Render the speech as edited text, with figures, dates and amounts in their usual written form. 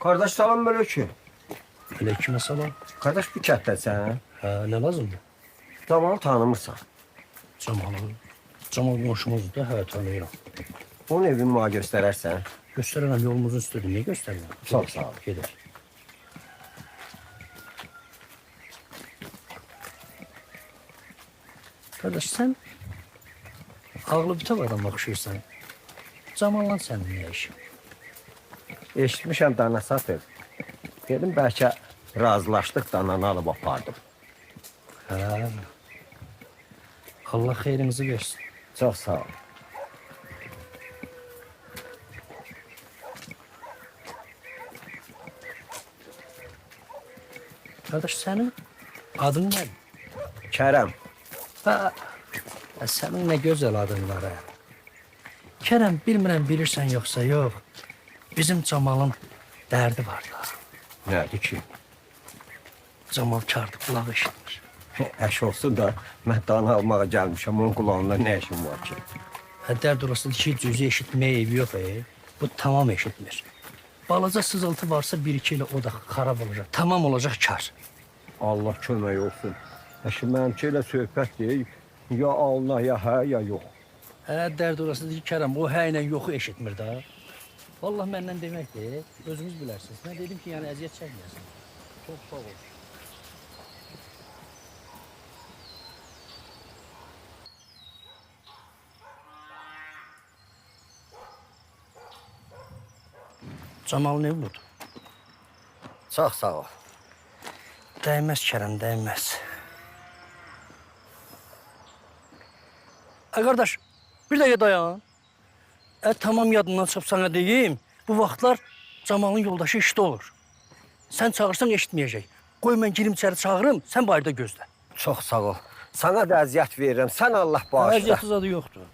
Kardeş salam aleyküm. Aleykümselam. Kardeş bu kənddən Ha, ne lazımdı? Camal tanımırsan. Cemal komşumuzdur da, hə, tanıyıram. Onun evini mənə göstərərsən. Göstərərəm, yolumuzun üstüdür. Niyə göstərməm? Sağ ol, sağ ol. Gedir. Kardeş, sen ağlı bir adama oxşayırsan. Cemal'la sənin nə işin? Eşitmişəm dana satır. Dedim bəlkə razılaşdıq dananı alıb apardım. Hə. Allah xeyrinizi versin. Çox sağ ol. Kardeş, senin adın nədir? Kərəm, Ha, sənin nə gözəl adın var, hə. Kerem, bilmirəm bilirsən yoxsa yox. Bizim Cemal'ın dərdi var da. nədir ki? Cemal kardı, qulaq eşitmir. Əş olsun da mən dana almağa gəlmişəm. Onun qulağında nə işim var ki? Hə, dərd orasıdır ki, cüzü eşitməyə evi yox, Bu tamam eşitmir. Balaca sızıltı varsa bir iki ilə o da xarab olacaq. Tamam olacaq kar. Allah kömək olsun. Əşi mənimki ilə söhbət deyil. Ya Allah, ya hə, ya yox. Hə, dərd orasıdır ki, Kerem, o hə ilə yoxu eşitmir da. Vallahi məndən deməkdir, özünüz bilərsiniz. Mən dedim ki, yəni əziyyət çəkməyəsin. Çox sağ ol. Cemal'ın evi budur. Çox sağ ol. Dəyməz Kerem, dəyməz. Qardaş, bir dəqiqə dayan. Tamam yadından çıxıb sana deyim, bu vaxtlar Cemal'ın yoldaşı işdə olur. Sən çağırsan eşitməyəcək. Qoy mən girim içəri çağırım, sən bayırda gözlə. Çox sağ ol. Sana da əziyyət verirəm. Sən Allah bağışla. Əziyyəti zadı yoxdur.